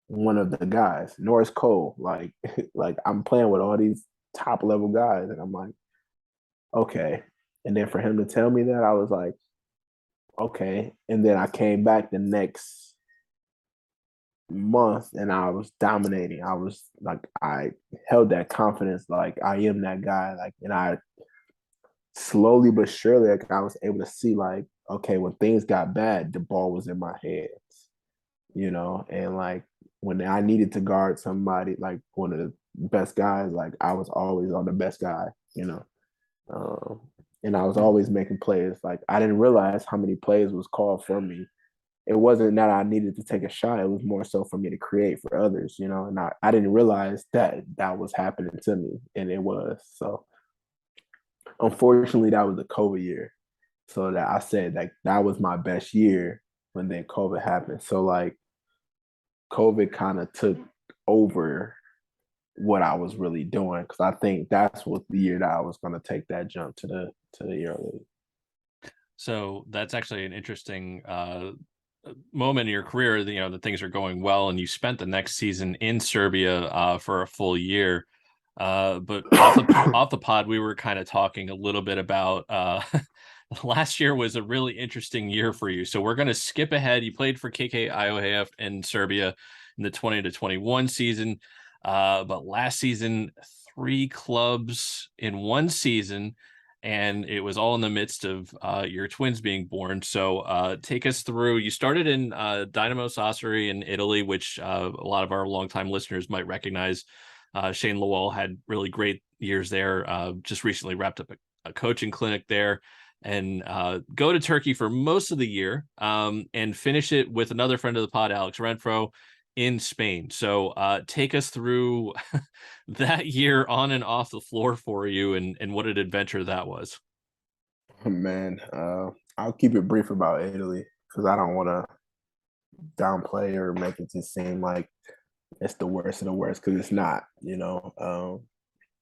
one of the guys. Norris Cole, like, like I'm playing with all these top level guys, and I'm like, okay. And then for him to tell me that, I was like, okay. And then I came back the next month and I was dominating. I was like, I held that confidence, like I am that guy. Like, and I slowly but surely, like I was able to see, like, okay, when things got bad, the ball was in my hands, you know, and like when I needed to guard somebody, like one of the best guys, like I was always on the best guy, you know. Um, and I was always making plays. Like I didn't realize how many plays was called for me. It wasn't that I needed to take a shot. It was more so for me to create for others, you know. And I didn't realize that that was happening to me, and it was. So unfortunately, that was the COVID year. So that I said like that was my best year when then COVID happened. So like COVID kind of took over what I was really doing, because I think that's what the year that I was going to take that jump to the EuroLeague. So that's actually an interesting moment in your career. You know, that things are going well, and you spent the next season in Serbia for a full year. But off the pod, we were kind of talking a little bit about last year was a really interesting year for you. So we're going to skip ahead. You played for KK IOHF in Serbia in the 20 to 21 season. But last season, 3 clubs in one season, and it was all in the midst of your twins being born. So take us through. You started in Dynamo Sassari in Italy, which a lot of our longtime listeners might recognize. Shane Lowell had really great years there. Just recently wrapped up a coaching clinic there, and go to Turkey for most of the year, and finish it with another friend of the pod, Alex Renfro, in Spain. So take us through that year on and off the floor for you, and what an adventure that was. Man, I'll keep it brief about Italy because I don't want to downplay or make it just seem like it's the worst of the worst, because it's not. You know,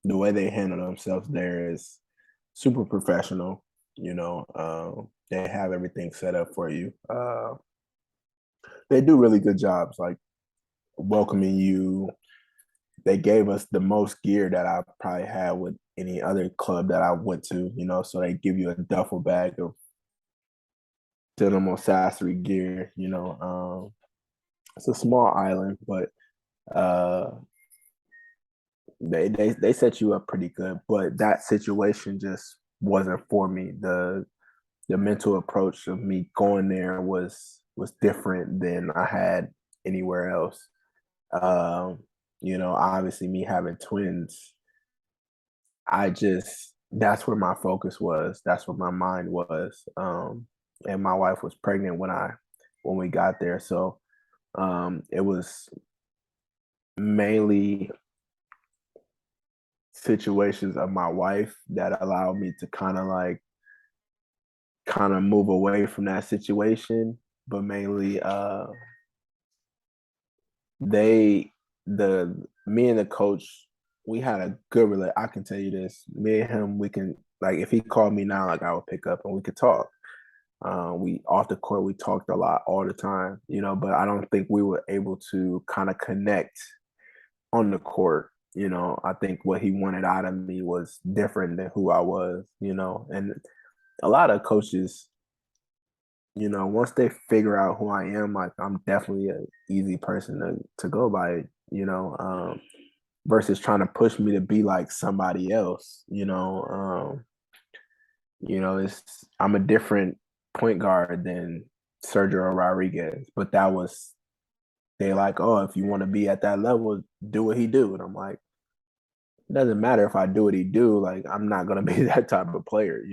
the way they handle themselves there is super professional. You know, they have everything set up for you. They do really good jobs, like welcoming you. They gave us the most gear that I probably had with any other club that I went to, you know, so they give you a duffel bag of Dynamo Sassari gear, you know. It's a small island, but they set you up pretty good. But that situation just wasn't for me. The mental approach of me going there was different than I had anywhere else. Um, you know, obviously me having twins, I just that's where my focus was. That's where my mind was. And my wife was pregnant when we got there. So it was mainly situations of my wife that allowed me to kind of move away from that situation. But mainly they the me and the coach, we had a good relate. I can tell you this. Me and him, we can, like, if he called me now, like I would pick up and we could talk. We off the court, we talked a lot all the time, but I don't think we were able to kind of connect on the court. I think what he wanted out of me was different than who I was, and a lot of coaches, once they figure out who I am, like I'm definitely an easy person to go by, versus trying to push me to be like somebody else, I'm a different point guard than Sergio Rodriguez, but they like, oh, if you want to be at that level, do what he do. And I'm like, it doesn't matter if I do what he do. Like, I'm not gonna be that type of player.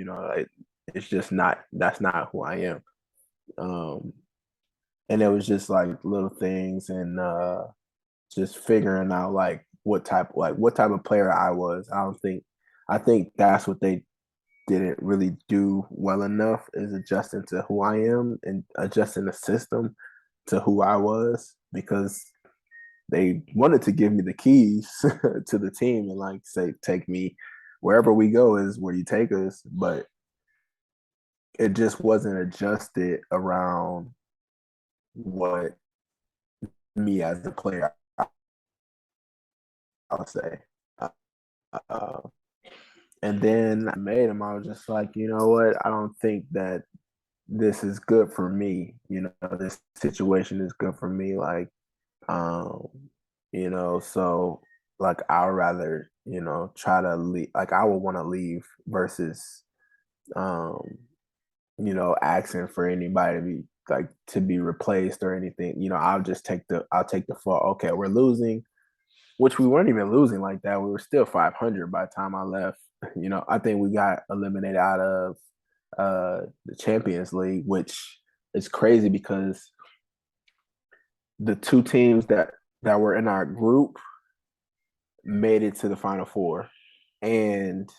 It's just not. That's not who I am. And it was just like little things and just figuring out like what type of player I was. I think that's what they didn't really do well enough is adjusting to who I am and adjusting the system to who I was, because they wanted to give me the keys to the team and like say, take me wherever we go is where you take us. But it just wasn't adjusted around what me as a player, I'll say. Uh, and then I made him. I was just like, you know what? I don't think that this is good for me. This situation is good for me. Like, so like I'd rather, try to leave. Like I would want to leave versus, asking for anybody to be replaced or anything. I'll take the fall. Okay, we're losing, which we weren't even losing like that. We were still 500 by the time I left. I think we got eliminated out of the Champions League, which is crazy because the two teams that were in our group made it to the Final Four, and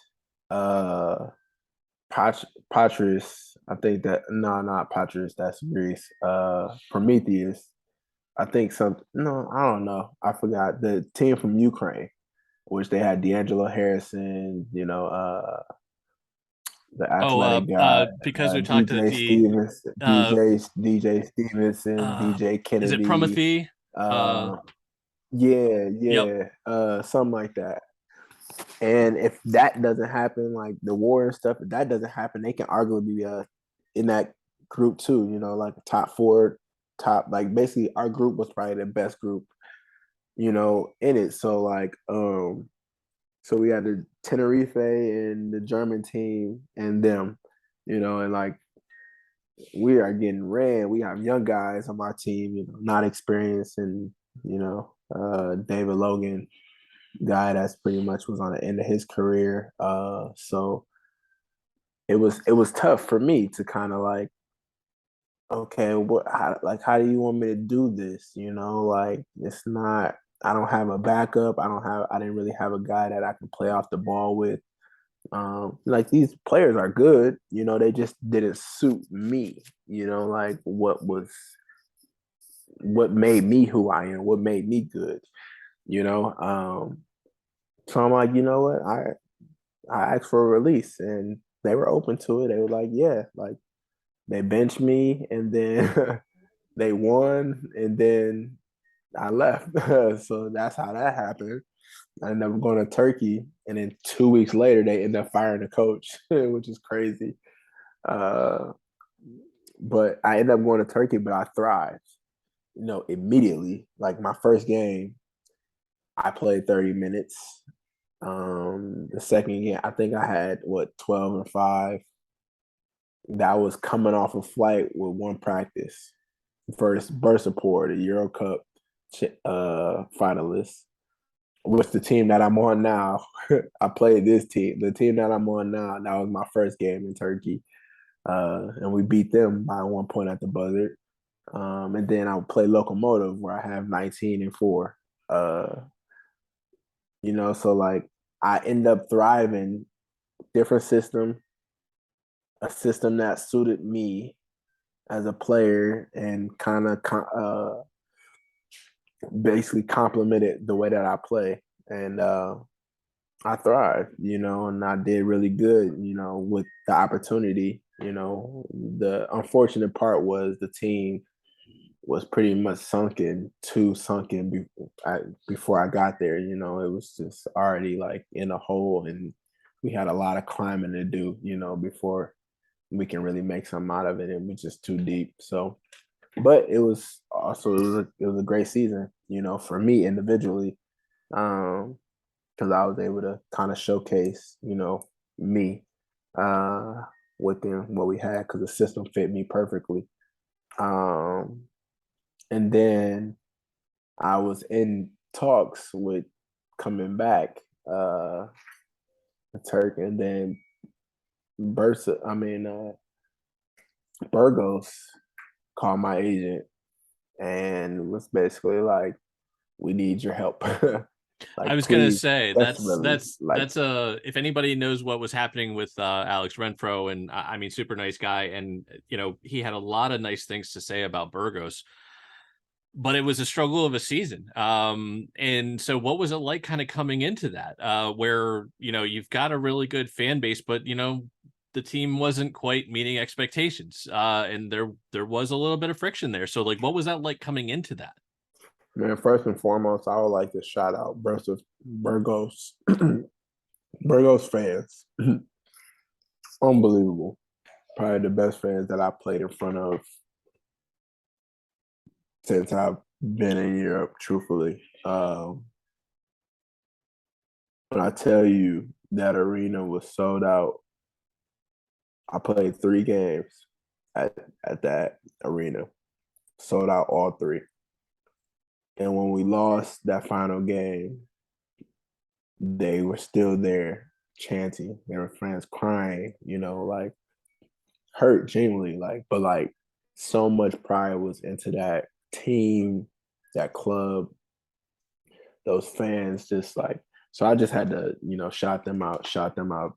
Patris, I think that no, not Patris, that's Greece. Prometheus, I think no, I don't know. I forgot the team from Ukraine, which they had D'Angelo Harrison, the athletic guy, because we talked to DJ Stevenson, DJ is it Kennedy. Promethe? Yeah, Yep. Something like that. And if that doesn't happen, like the war and stuff, if that doesn't happen, they can arguably be in that group too. Like top four, like basically our group was probably the best group, in it. So like, so we had the Tenerife and the German team and them, and like we are getting ran. We have young guys on my team, not experienced, and David Logan, guy that's pretty much was on the end of his career. So it was tough for me to kind of like, okay, how do you want me to do this? Like it's not. I don't have a backup. I didn't really have a guy that I can play off the ball with. Like these players are good, they just didn't suit me, like what made me who I am, what made me good, so I'm like, you know what, I asked for a release and they were open to it. They were like, yeah, like they benched me and then they won and then I left. So that's how that happened. I ended up going to Turkey, and then 2 weeks later, they ended up firing the coach, which is crazy. But I ended up going to Turkey, but I thrived, immediately. Like my first game, I played 30 minutes. The second game, I think I had 12 and 5. That was coming off a flight with one practice. First burst report, the Euro Cup finalist. With the team that I'm on now, I played this team. The team that I'm on now, that was my first game in Turkey. And we beat them by 1 point at the buzzer. And then I would play Lokomotiv where I have 19 and 4. So like I end up thriving, different system, a system that suited me as a player and kind of basically complemented the way that I play. And I thrived, and I did really good, with the opportunity. You know, the unfortunate part was the team was pretty much too sunken before I got there. You know, it was just already like in a hole, and we had a lot of climbing to do, you know, before we can really make something out of it. It was just too deep. So, but it was also it was a great season, you know, for me individually, because I was able to kind of showcase, you know, me uh, within what we had because the system fit me perfectly. Um, and then I was in talks with coming back, Turk, and then Burgos called my agent and was basically like, "We need your help." I Like, was gonna please, say desperately. Like, that's a if anybody knows what was happening with Alex Renfro, and I mean, super nice guy, and you know, he had a lot of nice things to say about Burgos, but it was a struggle of a season. And so what was it like kind of coming into that, where, you know, you've got a really good fan base, but you know, the team wasn't quite meeting expectations, and there was a little bit of friction there. So like, what was that like coming into that? man, first and foremost, I would like to shout out Burgos, Burgos fans. Unbelievable. Probably the best fans that I played in front of since I've been in Europe, truthfully. When I tell you that arena was sold out, I played 3 games at, at that arena, sold out all 3. And when we lost that final game, they were still there chanting. There were fans crying, you know, like hurt genuinely, like, but like so much pride was into that team, that club, those fans, just like, so I just had to, you know, shout them out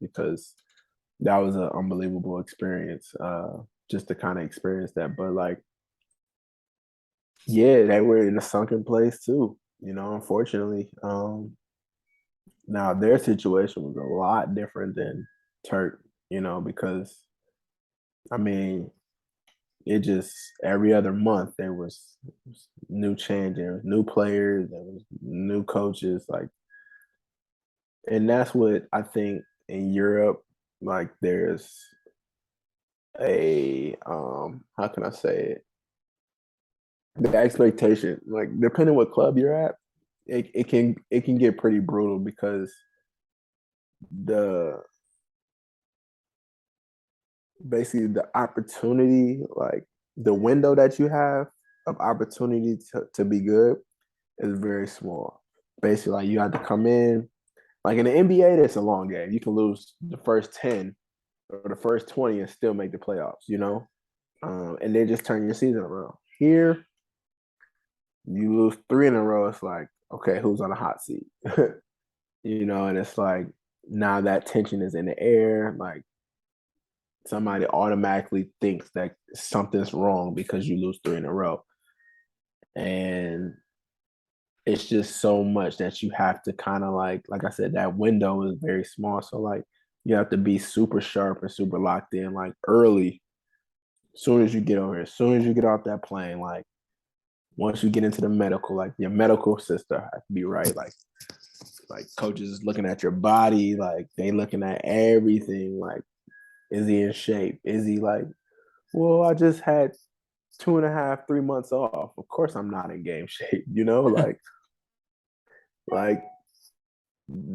because that was an unbelievable experience, just to kind of experience that. But like, yeah, they were in a sunken place too, you know, unfortunately. Now their situation was a lot different than Turk, you know, because I mean, it just every other month there was new change, there was new players, there was new coaches, like, and that's what I think in Europe, like there's a how can I say it? The expectation, like depending what club you're at, it can get pretty brutal because the basically the opportunity, like the window that you have of opportunity to be good is very small. Basically, like you have to come in. Like in the NBA, that's a long game. You can lose the first 10 or the first 20 and still make the playoffs, you know? And then just turn your season around. Here, you lose 3 in a row. It's like, okay, who's on a hot seat? You know, and it's like now that tension is in the air. Like somebody automatically thinks that something's wrong because you lose 3 in a row. And it's just so much that you have to kind of like I said, that window is very small. So like you have to be super sharp and super locked in, like early, as soon as you get over here, as soon as you get off that plane, like once you get into the medical, like your medical sister has to be right. Like coaches is looking at your body, like they looking at everything, like, is he in shape? Is he like, well, I just had 2.5, 3 months off. Of course I'm not in game shape, you know, like,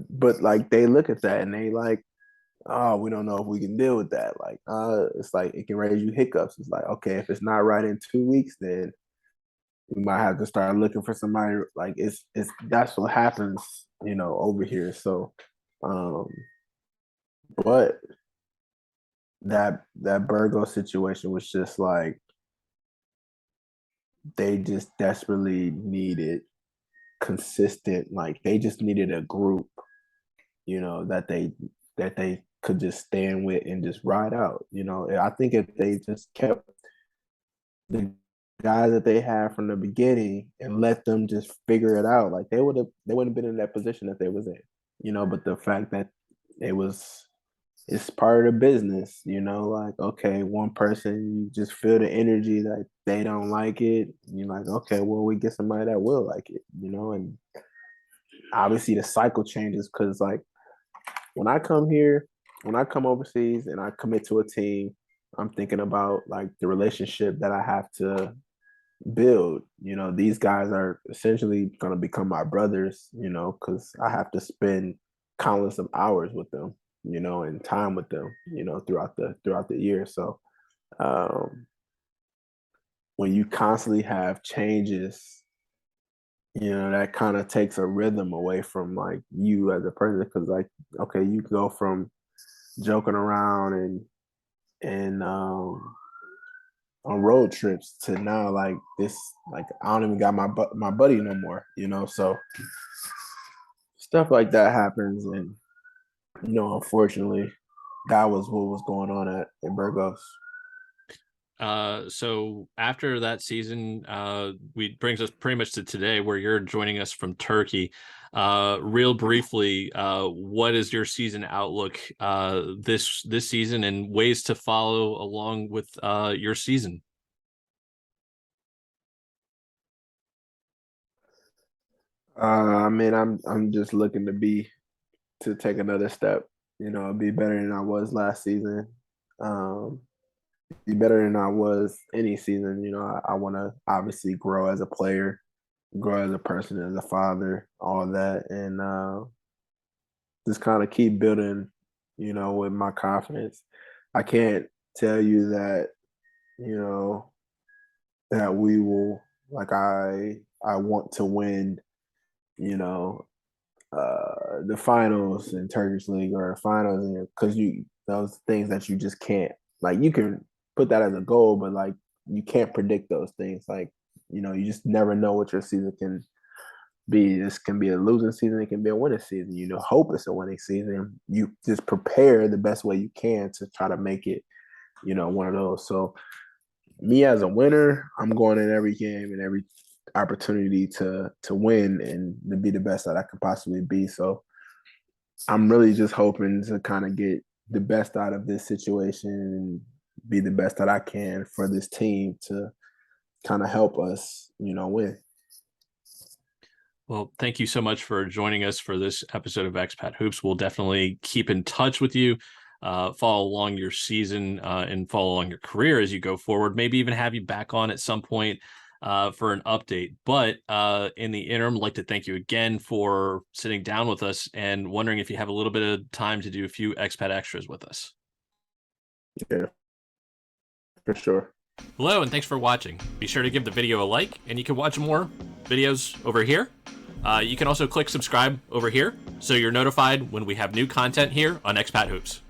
but like they look at that and they like, oh, we don't know if we can deal with that. Like, it's like it can raise you hiccups. It's like, okay, if it's not right in 2 weeks, then we might have to start looking for somebody. Like, it's that's what happens, you know, over here. So, um, but that Burgo situation was just like they just desperately needed consistent. Like they just needed a group, you know, that they could just stand with and just ride out. You know, I think if they just kept the guys that they had from the beginning and let them just figure it out, like they wouldn't have been in that position that they was in. You know, but the fact that it was it's part of the business, you know, like, okay, one person, you just feel the energy that they don't like it. You're like, okay, well, we get somebody that will like it, you know, and obviously the cycle changes because, like, when I come here, when I come overseas and I commit to a team, I'm thinking about like the relationship that I have to build. You know, these guys are essentially going to become my brothers, you know, because I have to spend countless of hours with them, you know, and time with them, you know, throughout the year. So um, when you constantly have changes, you know, that kind of takes a rhythm away from like you as a person. Because like, okay, you go from joking around and on road trips to now like this, like I don't even got my buddy no more, you know. So stuff like that happens, and you know, unfortunately, that was what was going on at Burgos. So after that season, we brings us pretty much to today, where you're joining us from Turkey. Real briefly, what is your season outlook this season, and ways to follow along with your season? I mean, I'm just looking to take another step, you know, be better than I was last season. Um, be better than I was any season. You know, I want to obviously grow as a player, grow as a person, as a father, all that, and just kind of keep building, you know, with my confidence. I can't tell you that, you know, that we will like I want to win, you know, the finals in Turkish League or finals, because you those things that you just can't, like, you can put that as a goal, but like you can't predict those things. Like, you know, you just never know what your season can be. This can be a losing season, it can be a winning season. You know, hope it's a winning season. You just prepare the best way you can to try to make it, you know, one of those. So me as a winner, I'm going in every game and every opportunity to win and to be the best that I could possibly be. So I'm really just hoping to kind of get the best out of this situation and be the best that I can for this team to kind of help us, you know, win. Well, thank you so much for joining us for this episode of Expat Hoops. We'll definitely keep in touch with you, follow along your season, and follow along your career as you go forward. Maybe even have you back on at some point for an update. But in the interim, I'd like to thank you again for sitting down with us, and wondering if you have a little bit of time to do a few expat extras with us. Yeah, for sure. Hello, and thanks for watching. Be sure to give the video a like, and you can watch more videos over here. You can also click subscribe over here so you're notified when we have new content here on Expat Hoops.